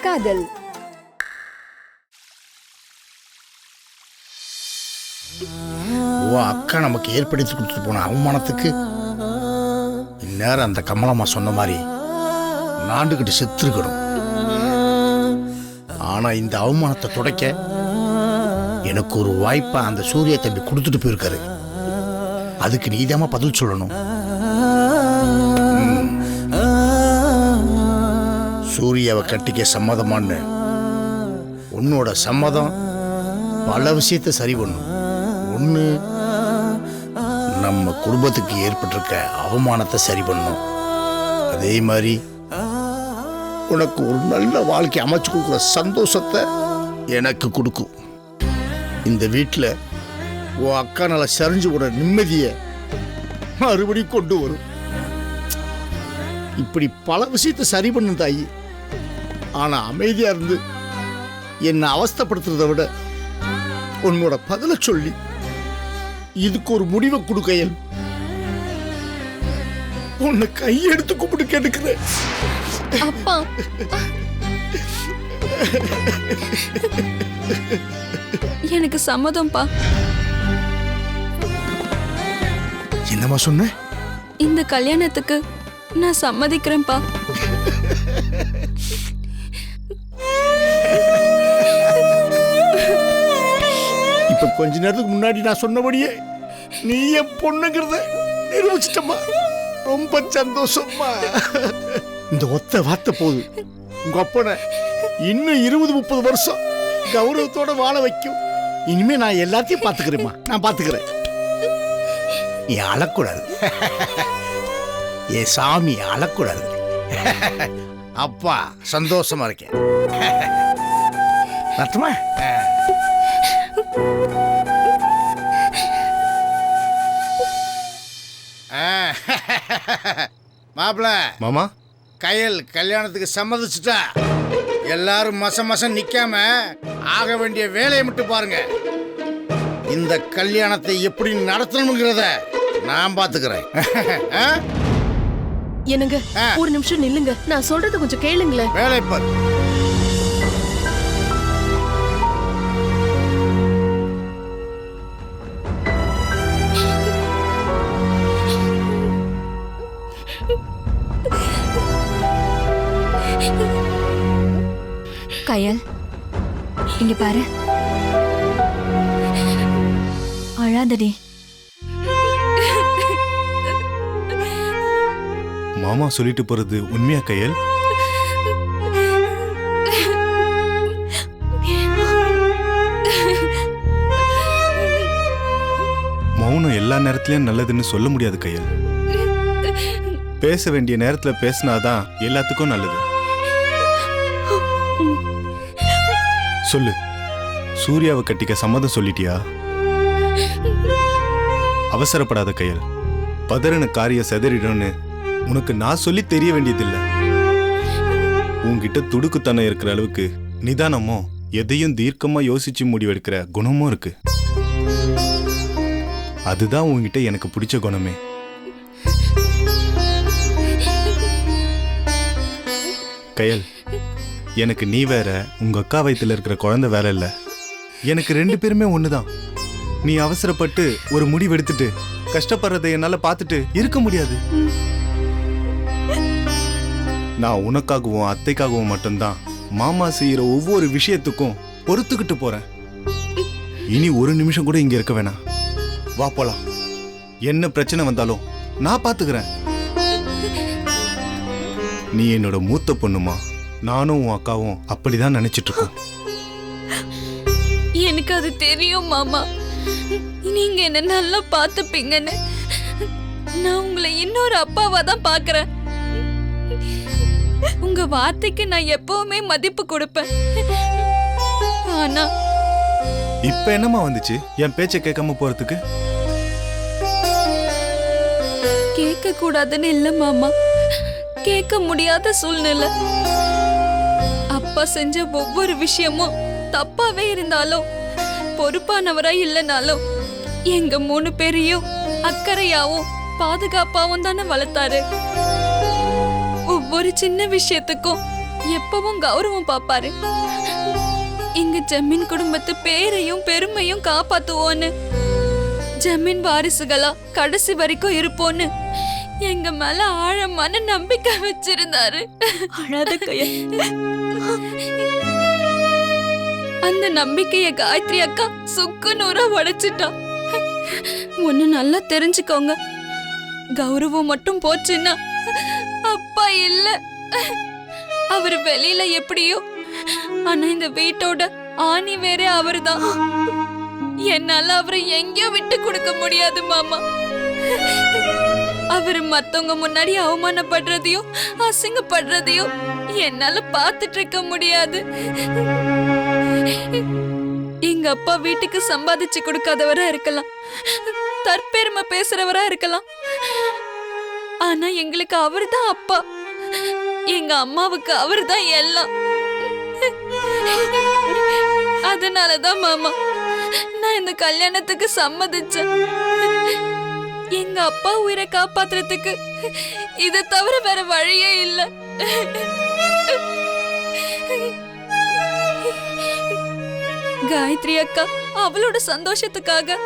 காதல். அக்கா நமக்கு ஏற்படுத்தி கொடுத்துட்டு போன அவமானத்துக்கு இந்நேரம் அந்த கமலம்மா சொன்ன மாதிரி நாண்டுகிட்டு செத்துருக்கணும். ஆனா இந்த அவமானத்தை துடைக்க எனக்கு ஒரு வாய்ப்பா அந்த சூரிய தம்பி கொடுத்துட்டு போயிருக்காரு. அதுக்கு நீதாமா பதில் சொல்லணும். சூர்யாவை கட்டிக்க சம்மதமான்னு உன்னோட சம்மதம் பல விஷயத்தை சரி பண்ணும். ஒன்று, நம்ம குடும்பத்துக்கு ஏற்பட்டிருக்க அவமானத்தை சரி பண்ணும். அதே மாதிரி உனக்கு ஒரு நல்ல வாழ்க்கை அமைச்சு கொடுக்குற சந்தோஷத்தை எனக்கு கொடுக்கும். இந்த வீட்டில் உன் அக்கா நல்லா சரிஞ்சு விட நிம்மதியை மறுபடியும் கொண்டு வரும். இப்படி பல விஷயத்தை சரி பண்ணும் தாயி. ஆனால் அமைதியாக இருந்து என்னை அவஸ்தைப்படுத்துறதை விட உன்னோட பதிலை சொல்லி இதுக்கு ஒரு முடிவை கொடுக்கையல் உன்னை கையெடுத்து கூப்பிட்டு கேட்டுக்கிறேன். அப்பா, எனக்கு சம்மதம்பா. என்னம்மா சொன்ன? இந்த கல்யாணத்துக்கு நான் சம்மதிக்கிறேன்ப்பா. இப்ப கொஞ்ச நேரத்துக்கு முன்னாடி நான் சொன்னபடியே நீ என் பொண்ணுங்கிறத நிரூபிச்சிட்டம்மா. ரொம்ப சந்தோஷமா. இந்த ஒத்த வார்த்தை போது உங்க அப்பனை இன்னும் 20-30 வருஷம் கௌரவத்தோட வாழ வைக்கும். இனிமே நான் எல்லாத்தையும் பாத்துக்கிறேம்மா. நான் பாத்துக்கிறேன். நீ அழக்கூடாது. ஏ சாமி அழக்கூடாது. அப்பா சந்தோஷமா இருக்கேன். பார்த்துமா? மாப்பிள மாமா, கையல் கல்யாணத்துக்கு சம்மதிச்சுட்டா. எல்லாரும் மசம் நிக்காம ஆக வேண்டிய வேலையை மட்டும் பாருங்க. இந்த கல்யாணத்தை எப்படி நடத்தணுங்கிறத நான் பாத்துக்கிறேன். என்னங்க, ஒரு நிமிஷம் நில்லுங்க. நான் சொல்றத கொஞ்சம் கேளுங்களேன். வேலை பாரு. கயல், இங்க பாரு. அழாதடி. மாமா சொல்லிட்டு போறது உண்மையா கையல்? மௌனம் எல்லா நேரத்திலயும் நல்லதுன்னு சொல்ல முடியாது கையல். பேச வேண்டிய நேரத்துல பேசினாதான் எல்லாத்துக்கும் நல்லது. சொல்லு, சூர்யாவை கட்டிக்க சம்மதம் சொல்லிட்டியா? அவசரப்படாத கையல். பதறன காரியம் செதறிடும்னு உனக்கு நான் சொல்லி தெரிய வேண்டியதில்லை. உன்கிட்ட துடுக்குத்தனம் இருக்கிற அளவுக்கு நிதானமும் எதையும் தீர்க்கமா யோசிச்சு முடிவெடுக்கிற குணமும் இருக்கு. அதுதான் உன்கிட்ட எனக்கு பிடிச்ச குணமே. கயல், எனக்கு நீ வேற, உங்க அக்கா வயித்துல இருக்கிற குழந்தை வேற இல்ல. எனக்கு 2 பேருமே ஒண்ணுதான். நீ அவசரப்பட்டு ஒரு முடிவு எடுத்துட்டு கஷ்டப்படுறதை என்னால பார்த்துட்டு இருக்க முடியாது. நான் உனக்காகவும் அத்தைக்காகவும் மட்டும்தான் மாமா செய்யற ஒவ்வொரு விஷயத்துக்கும் பொறுத்துக்கிட்டு போறேன். இனி ஒரு நிமிஷம் கூட இங்க இருக்க வேணாம். வா போலாம். என்ன பிரச்சனை வந்தாலும் நான் பாத்துக்கிறேன். நீ என்னோட மூத்த பொண்ணுமா. நானும் உன் அக்காவும் அப்படிதான் நினைச்சிட்டு இருக்கோம். எனக்கு அது தெரியும் மாமா. நீங்க என்ன நல்லா பாத்துப்பீங்கன்னு நான் உங்களை இன்னொரு அப்பாவா தான் பாக்குறேன். உங்க வார்த்தைக்கு நான் எப்பவுமே மதிப்பு கொடுப்பேன். ஆனா இப்ப என்னமா வந்துச்சு என் பேச்ச கேட்காம போறதுக்கு? கேட்க கூடாதுன்னு இல்ல மாமா, கேட்க முடியாத சூழ்நிலை. அப்பா செஞ்ச ஒவ்வொரு விஷயமும் தப்பாவே இருந்தாலும் பொறுப்பானவரா இல்லைனாலும் எங்க 3 பேரையும் அக்கறையாவும் பாதுகாப்பாவும் தானே வளர்த்தாரு. ஒவ்வொரு சின்ன விஷயத்துக்கும் எப்பவும் கௌரவம் பாப்பாரு. இங்க ஜமீன் குடும்பத்து பேரையும் பெருமையும் காப்பாத்துவோன்னு, ஜமீன் வாரிசுகளா கடைசி வரைக்கும் இருப்போன்னு எங்க மேல ஆழமான நம்பிக்கை வச்சிருந்தாரு. அழாத கயல். அந்த நம்பிக்கைய காயத்ரி அக்கா சுக்கு நூறா உடைச்சிட்டா. ஒண்ணு நல்லா தெரிஞ்சுக்கோங்க, கௌரவம் மட்டும் போச்சுன்னா அப்பா இல்ல. அவரு வெளியில எப்படியோ, ஆனா இந்த வீட்டோட ஆணி வேற அவருதான். என்னால அவரை எங்கேயோ விட்டு கொடுக்க முடியாது மாமா. அவரு மத்தவங்க முன்னாடி அவமானப்படுறதையும் அசிங்கப்படுறதையும் என்னால பாத்துட்டு இருக்க முடியாது. எங்க அப்பா வீட்டுக்கு சம்பாதிச்சு கொடுக்காதவரா இருக்கலாம், தற்பெருமை பேசுறவரா இருக்கலாம், ஆனா எங்களுக்கு அவர்தான் அப்பா. எங்க அம்மாவுக்கு அவர்தான் எல்லாம். அதனாலதான் மாமா நான் இந்த கல்யாணத்துக்கு சம்மதிச்சேன். எங்க அப்பா உயிரை காப்பாத்துறதுக்கு இதை தவிர வேற வழியே இல்ல. காயத்ரி அக்கா அவளோட சந்தோஷத்துக்காக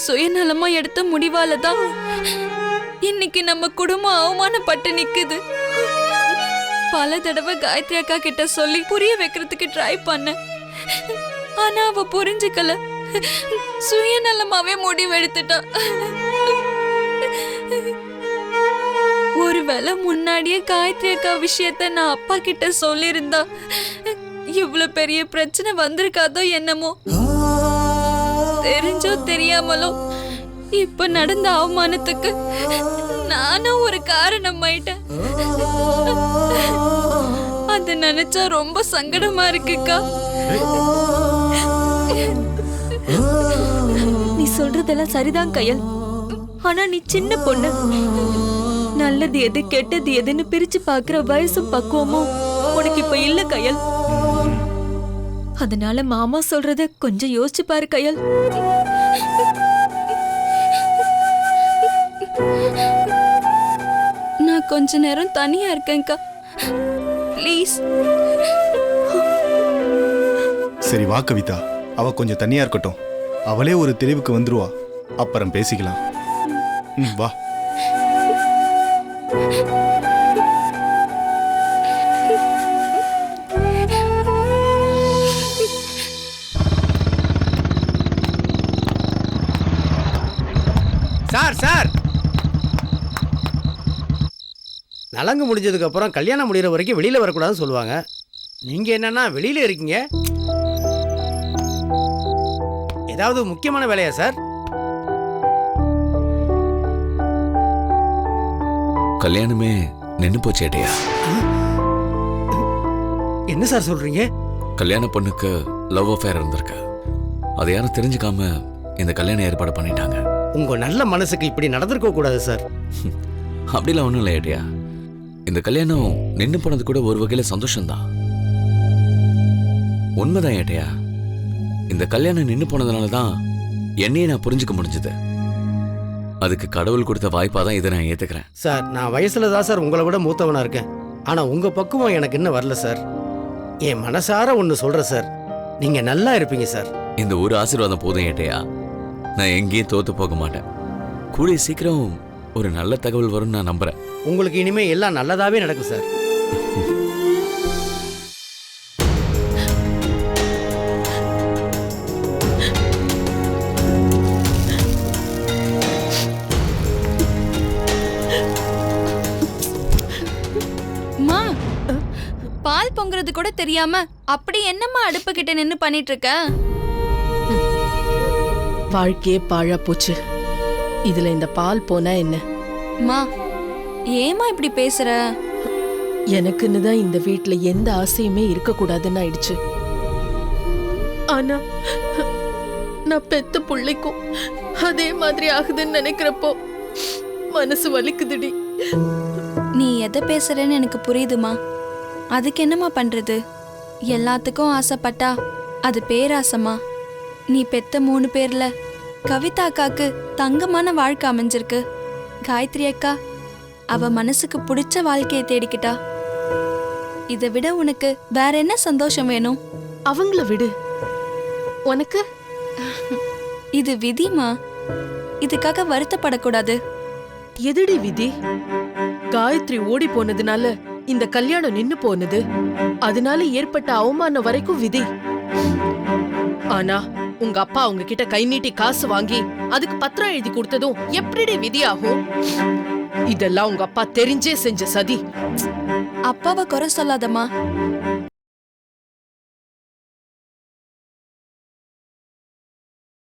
சுயநலமா எடுத்த முடிவாலதான் இன்னைக்கு நம்ம குடும்பம் அவமானப்பட்டு நிக்குது. பல தடவை காயத்ரி அக்கா கிட்ட சொல்லி புரிய வைக்கிறதுக்கு ட்ரை பண்ண, ஆனா அவ புரிஞ்சுக்கல. சுயநலமாவே முடிவெடுத்துட்டா. ஒருவேளை முன்னாடியே காயத்ரி அக்கா விஷயத்த நான் அப்பா கிட்ட சொல்லியிருந்தா இவ்வளவு பெரிய பிரச்சனை வந்திருக்காதோ என்னமோ. தெரிஞ்சோ தெரியாமலோ இப்ப நடந்த அவமானத்துக்கு நானும் ஒரு காரணம் ஆயிட்டேன். அத நினைச்சா ரொம்ப சங்கடமா இருக்குக்கா. நீ சொல்றதெல்லாம் சரிதான் கயல். ஆனா நீ சின்ன பொண்ணு. நல்லது எது கெட்டது எதுன்னு பிரிச்சு பாக்குற வயசும் பக்குவமும் உனக்கு இப்ப இல்ல கயல். அதனால மாமா சொல்றத கொஞ்சம் யோசிச்சு பாரு கயல். நான் கொஞ்ச நேரம் தனியா இருக்கேன்க்கா, ப்ளீஸ். சரி வா கவிதா, அவ கொஞ்சம் தனியா இருக்கட்டும். அவளே ஒரு தெளிவுக்கு வந்துருவா, அப்புறம் பேசிக்கலாம். வா. சார் சார், நலங்கு முடிஞ்சதுக்கு அப்புறம் கல்யாணம் முடிகிற வரைக்கும் வெளியில வரக்கூடாதுன்னு சொல்லுவாங்க. நீங்க என்னன்னா வெளியில இருக்கீங்க? ஏதாவது முக்கியமான வேலையா சார்? கல்யாணமே நின்னு போச்சேட்டையா. என்ன சார் சொல்றீங்க? கல்யாண பொண்ணுக்கு லவ் அஃபேர் இருந்திருக்கு. அதை யாரும் தெரிஞ்சுக்காம இந்த கல்யாணம் ஏற்பாடு பண்ணிட்டாங்க. உங்க நல்ல மனசுக்கு இப்படி நடந்திருக்க கூடாது சார். அப்படிலாம் ஒன்றும் இல்லை ஏட்டையா. இந்த கல்யாணம் நின்று போனது கூட ஒரு வகையில சந்தோஷம்தான். உண்மைதான் ஏட்டையா. இந்த கல்யாணம் நின்று போனதுனால தான் என்னையே நான் புரிஞ்சுக்க முடிஞ்சது. அதுக்கு கடவுள் கொடுத்த வாய்ப்பா தான் இதை நான் ஏத்துக்கிறேன். சார், நான் வயசுல தான் சார் உங்களை விட மூத்தவனா இருக்கேன். ஆனா உங்க பக்குவம் எனக்கு இன்னும் வரல சார். என் மனசார ஒன்று சொல்றேன் சார், நீங்க நல்லா இருப்பீங்க சார். இந்த ஒரு ஆசீர்வாதம் போதும் ஏட்டையா. நான் எங்கேயும் தோத்து போக மாட்டேன். கூடிய சீக்கிரம் ஒரு நல்ல தகவல் வரும்னு நான் நம்புறேன். உங்களுக்கு இனிமே எல்லாம் நல்லதாவே நடக்கும் சார். அம்மா, பால் பொங்குறது கூட தெரியாம அப்படி என்னம்மா அடுப்பு கிட்ட நின்னு பண்ணிட்டு இருக்க? வாழ்க்கையே பாழா போச்சு. இதுல இந்த பால் போனா என்ன? அம்மா, ஏமா இப்படி பேசுற? எனக்குன்னு தான் இந்த வீட்ல எந்த ஆசையுமே இருக்க கூடாதுன்னு ஆயிடுச்சு. ஆனா நான் பெத்த புள்ளைக்கும் அதே மாதிரி ஆகுதுன்னு நினைக்கிறப்போ மனசு வலிக்குதுடி. நீ எதை பேசுறன்னு எனக்கு புரியுதுமா. அதுக்கு என்னம்மா பண்றது? எல்லாத்துக்கும் ஆசைப்பட்டா அது பேராசமா? நீ பெத்த 3 பேர்ல கவிதா அக்காக்கு தங்கமான வாழ்க்கை அமைஞ்சிருக்கு. காயத்ரி அக்கா அவ மனசுக்கு பிடிச்ச வாழ்க்கையை தேடிக்கிட்டா. இதை விட உனக்கு வேற என்ன சந்தோஷம் வேணும்? அவங்கள விடு. உனக்கு இது விதிமா, இதுக்காக வருத்தப்படக்கூடாது. எதுடி விதி? காயத்ரி ஓடி போனதுனால இந்த கல்யாணம் நின்னு போனது. அதனால ஏற்பட்ட அவமானம் வரைக்கும் விதி. ஆனா உங்க அப்பா அவங்க கிட்ட கை நீட்டி காசு வாங்கி அதுக்கு பத்திரம் எழுதி கொடுத்ததும் எப்படி விதி ஆகும்? இதெல்லாம் உங்க அப்பா தெரிஞ்சே செஞ்ச சதி. அப்பாவை குறை சொல்லாதம்மா.